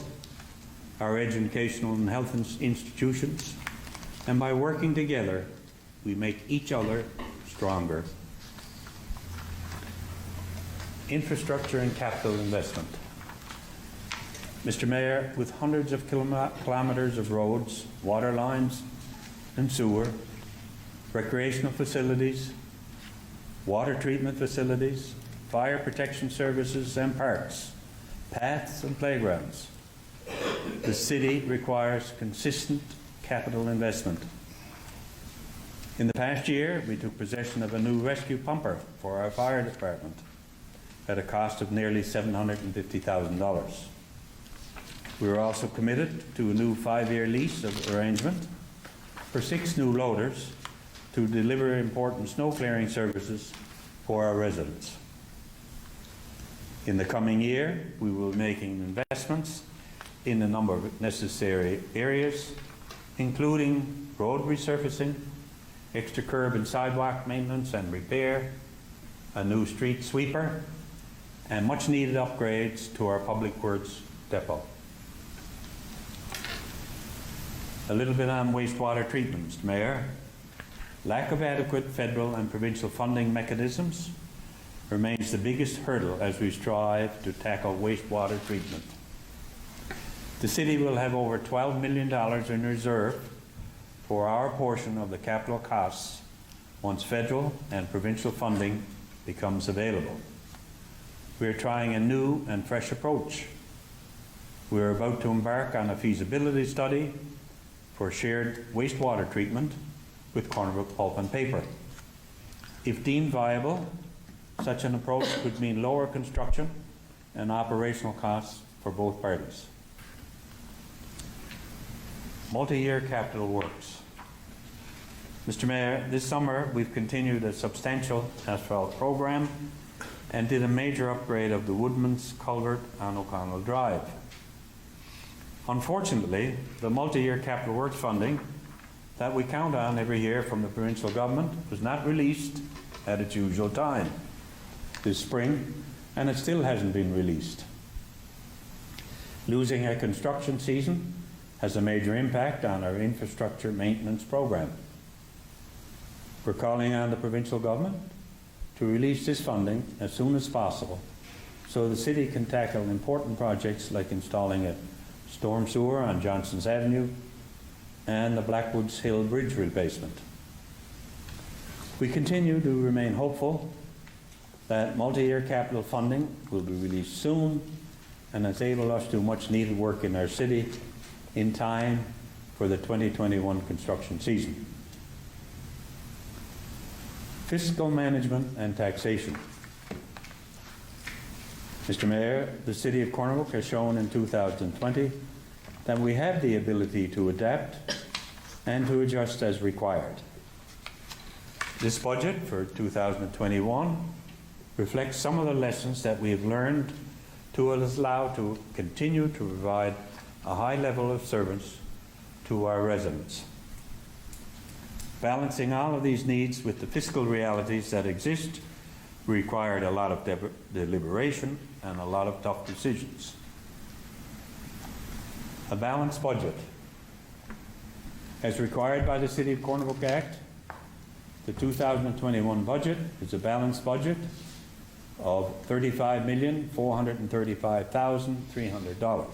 our educational and health institutions, and by working together, we make each other stronger. Infrastructure and capital investment. Mr. Mayor, with hundreds of kilometres of roads, water lines and sewer, recreational facilities, water treatment facilities, fire protection services and parks, paths and playgrounds, the city requires consistent capital investment. In the past year, we took possession of a new rescue pumper for our fire department at a cost of nearly $750,000. We were also committed to a new 5-year lease arrangement for 6 new loaders to deliver important snow clearing services for our residents. In the coming year, we will be making investments in a number of necessary areas, including road resurfacing, extra curb and sidewalk maintenance and repair, a new street sweeper, and much needed upgrades to our public works depot. A little bit on wastewater treatment, Mr. Mayor. Lack of adequate federal and provincial funding mechanisms remains the biggest hurdle as we strive to tackle wastewater treatment. The city will have over $12 million in reserve for our portion of the capital costs once federal and provincial funding becomes available. We are trying a new and fresh approach. We are about to embark on a feasibility study for shared wastewater treatment with Corner Brook Pulp and Paper. If deemed viable, such an approach could mean lower construction and operational costs for both parties. Multi-year capital works. Mr. Mayor, this summer we've continued a substantial asphalt program and did a major upgrade of the Woodman's Culvert on O'Connell Drive. Unfortunately, the multi-year capital works funding that we count on every year from the provincial government was not released at its usual time this spring, and it still hasn't been released. Losing a construction season has a major impact on our infrastructure maintenance program. We're calling on the provincial government to release this funding as soon as possible so the city can tackle important projects like installing a storm sewer on Johnson's Avenue and the Blackwoods Hill Bridge replacement. We continue to remain hopeful that multi-year capital funding will be released soon and enable us to do much needed work in our city in time for the 2021 construction season. Fiscal management and taxation. Mr. Mayor, the City of Corner Brook has shown in 2020 that we have the ability to adapt and to adjust as required. This budget for 2021 reflects some of the lessons that we have learned to allow to continue to provide a high level of service to our residents. Balancing all of these needs with the fiscal realities that exist required a lot of deliberation and a lot of tough decisions. A balanced budget. As required by the City of Corner Brook Act, the 2021 budget is a balanced budget of $35,435,300.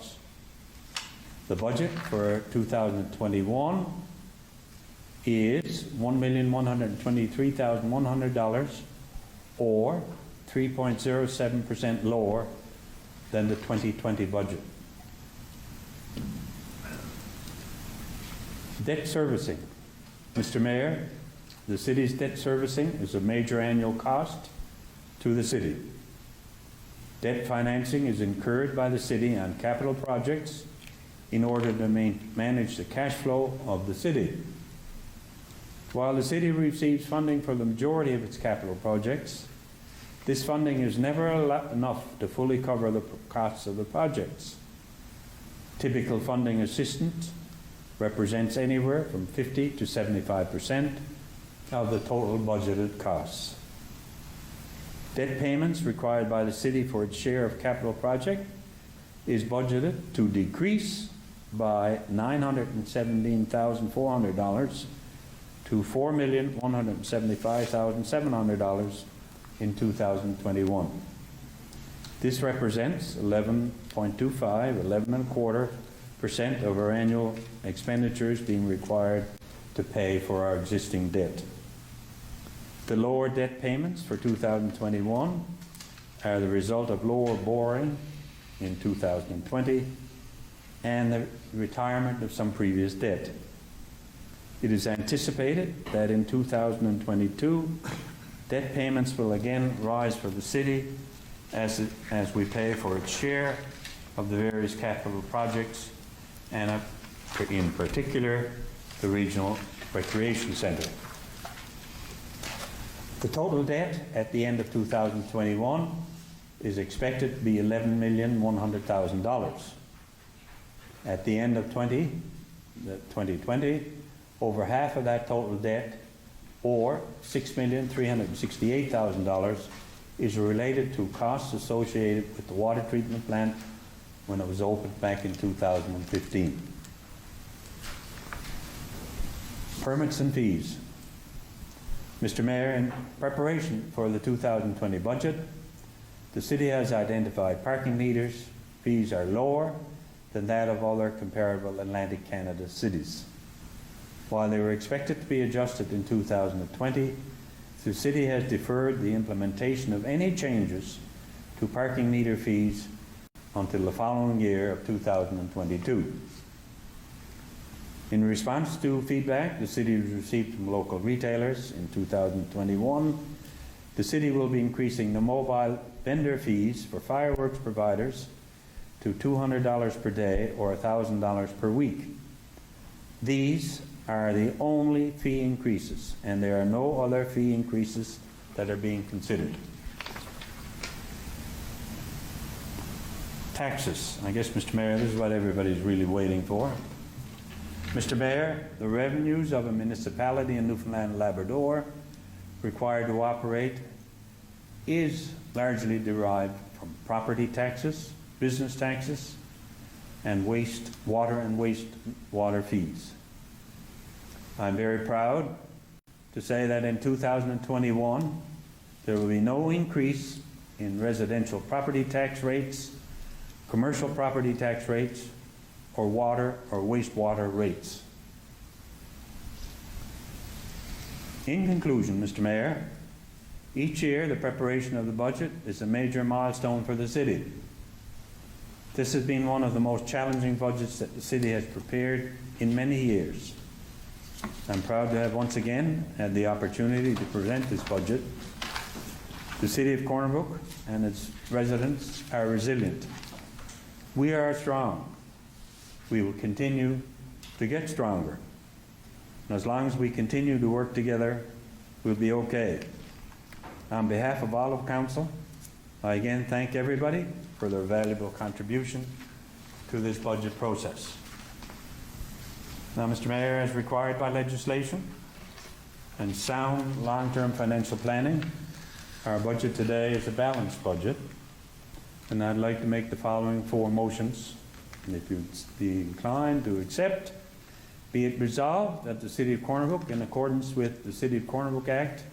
The budget for 2021 is $1,123,100, or 3.07% lower than the 2020 budget. Debt servicing. Mr. Mayor, the city's debt servicing is a major annual cost to the city. Debt financing is incurred by the city on capital projects in order to manage the cash flow of the city. While the city receives funding for the majority of its capital projects, this funding is never enough to fully cover the costs of the projects. Typical funding assistance represents anywhere from 50 to 75% of the total budgeted costs. Debt payments required by the city for its share of capital project is budgeted to decrease by $917,400 to $4,175,700 in 2021. This represents 11.25% of our annual expenditures being required to pay for our existing debt. The lower debt payments for 2021 are the result of lower borrowing in 2020 and the retirement of some previous debt. It is anticipated that in 2022, debt payments will again rise for the city as we pay for its share of the various capital projects and in particular the Regional Recreation Centre. The total debt at the end of 2021 is expected to be $11,100,000. At the end of 2020, over half of that total debt, or $6,368,000, is related to costs associated with the water treatment plant when it was opened back in 2015. Permits and fees. Mr. Mayor, in preparation for the 2020 budget, the city has identified parking meters. Fees are lower than that of other comparable Atlantic Canada cities. While they were expected to be adjusted in 2020, the city has deferred the implementation of any changes to parking meter fees until the following year of 2022. In response to feedback the city has received from local retailers in 2021, the city will be increasing the mobile vendor fees for fireworks providers to $200 per day or $1,000 per week. These are the only fee increases, and there are no other fee increases that are being considered. Taxes. I guess, Mr. Mayor, this is what everybody's really waiting for. Mr. Mayor, the revenues of a municipality in Newfoundland and Labrador required to operate is largely derived from property taxes, business taxes, and wastewater fees. I'm very proud to say that in 2021, there will be no increase in residential property tax rates, commercial property tax rates, or water or wastewater rates. In conclusion, Mr. Mayor, each year the preparation of the budget is a major milestone for the city. This has been one of the most challenging budgets that the city has prepared in many years. I'm proud to have once again had the opportunity to present this budget. The City of Corner Brook and its residents are resilient. We are strong. We will continue to get stronger. And as long as we continue to work together, we'll be okay. On behalf of all of Council, I again thank everybody for their valuable contribution to this budget process. Now, Mr. Mayor, as required by legislation and sound long-term financial planning, our budget today is a balanced budget, and I'd like to make the following four motions. And if you'd be inclined to accept, be it resolved that the City of Corner Brook, in accordance with the City of Corner Brook Act,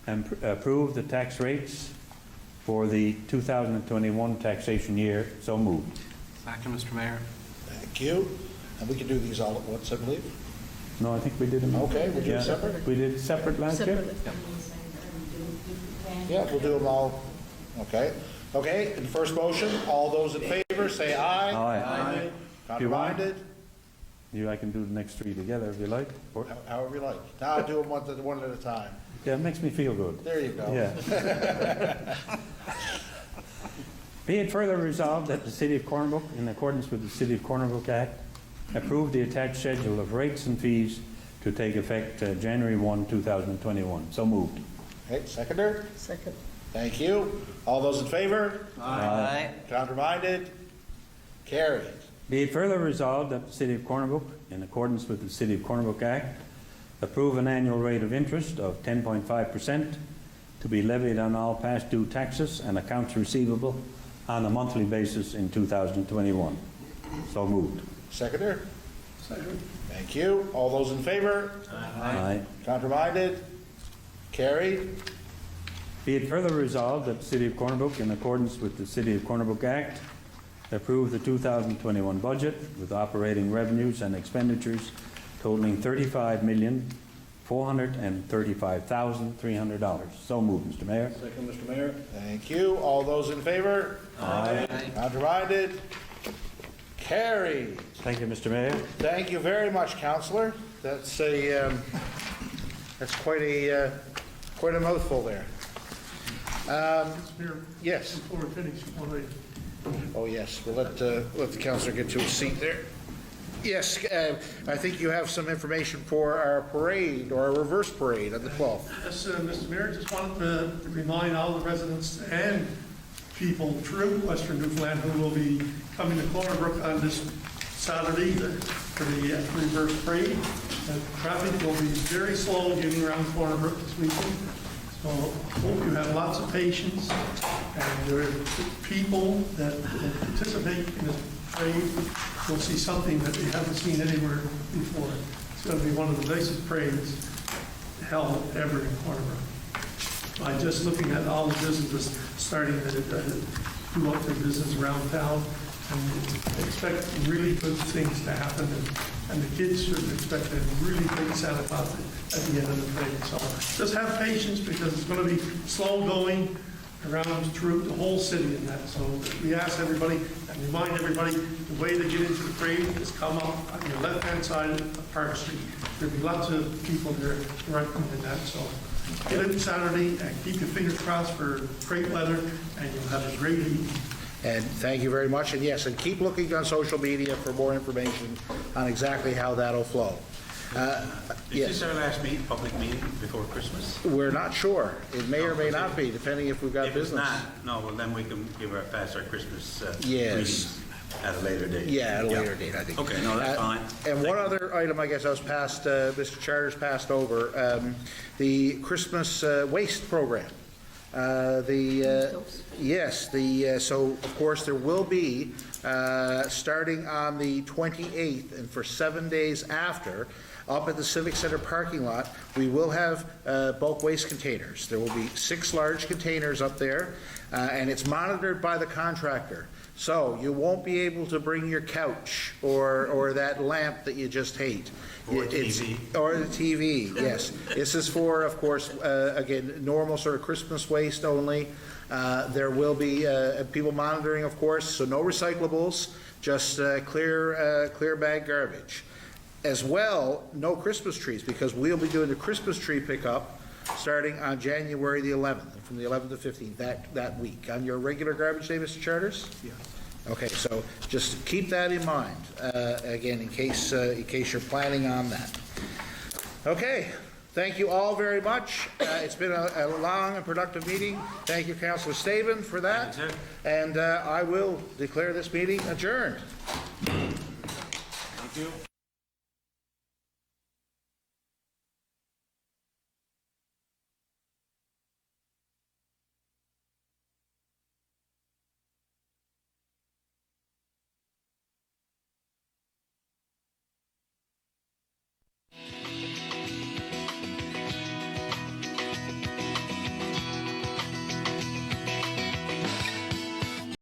and approve the tax rates for the 2021 taxation year. So moved. Second, Mr. Mayor. Thank you. And we can do these all at once, I believe. No, I think we did them. Okay, we'll do it separate? We did separate last year? Separately. Yeah, we'll do them all. Okay. Okay, in the first motion, all those in favor, say aye. Aye. If you want. Contraminded? I can do the next three together if you like. Or, However you like. Now I'll do them one at a time. yeah, it makes me feel good. There you go. Yeah. Be it further resolved that the City of Corner Brook, in accordance with the City of Corner Brook Act, approve the attached schedule of rates and fees to take effect January 1, 2021. So moved. Okay, seconder? Second. Thank you. All those in favor? Aye. Counterminded? Carried. Be it further resolved that the City of Corner Brook, in accordance with the City of Corner Brook Act, approve an annual rate of interest of 10.5% to be levied on all past due taxes and accounts receivable on a monthly basis in 2021. So moved. Seconder? Second. Thank you. All those in favor? Aye. Counterminded? Carried. Be it further resolved that the City of Corner Brook, in accordance with the City of Corner Brook Act, approve the 2021 budget with operating revenues and expenditures totaling $35,435,300. So moved, Mr. Mayor. Second, Mr. Mayor. Thank you. All those in favor? Aye. Contraried? Carried. Thank you, Mr. Mayor. Thank you very much, Counselor. That's quite a mouthful there. Mayor, Yes. before we finish, one item. Oh, yes. We'll let the counselor get to his seat there. Yes, I think you have some information for our parade, or our reverse parade on the 12th. Yes, Mr. Mayor, just wanted to remind all the residents and people throughout Western Newfoundland who will be coming to Corner Brook on this Saturday for the reverse parade. Traffic will be very slow getting around Corner Brook this weekend. So hope you have lots of patience, and there are people that will participate in this parade will see something that they haven't seen anywhere before. It's going to be one of the nicest parades held ever in Corner Brook. By just looking at all the businesses starting to do up their business around town, and expect really good things to happen, and the kids should expect a really big Santa Claus at the end of the parade. So just have patience, because it's going to be slow going around through the whole city in that. So we ask everybody and remind everybody, the way to get into the parade is come up on your left-hand side of Park Street. There'll be lots of people there directing in that. So get out Saturday and keep your fingers crossed for great weather, and you'll have a great evening. And thank you very much. And yes, and keep looking on social media for more information on exactly how that'll flow. Is this our last public meeting before Christmas? We're not sure. It may or may not be, depending if we've got If it's business. not, no, well, then we can pass our Christmas Yes. greetings at a later date. Yeah, at a later date, I think. Okay, no, that's fine. And one other item, I guess I was passed, Mr. Charters passed over, the Christmas waste program. So of course there will be, starting on the 28th and for 7 days after, up at the Civic Center parking lot, we will have bulk waste containers. There will be 6 large containers up there, and it's monitored by the contractor. So you won't be able to bring your couch or that lamp that you just hate. Or TV. Or the TV, yes. This is for, of course, again, normal sort of Christmas waste only. There will be people monitoring, of course, so no recyclables, just clear bag garbage. As well, no Christmas trees, because we'll be doing the Christmas tree pickup starting on January the 11th, from the 11th to 15th, that week. On your regular garbage day, Mr. Charters? Yes. Okay, so just keep that in mind, again, in case you're planning on that. Okay, thank you all very much. It's been a long and productive meeting. Thank you, Councillor Staben, for that. Thank you, sir. And I will declare this meeting adjourned. Thank you.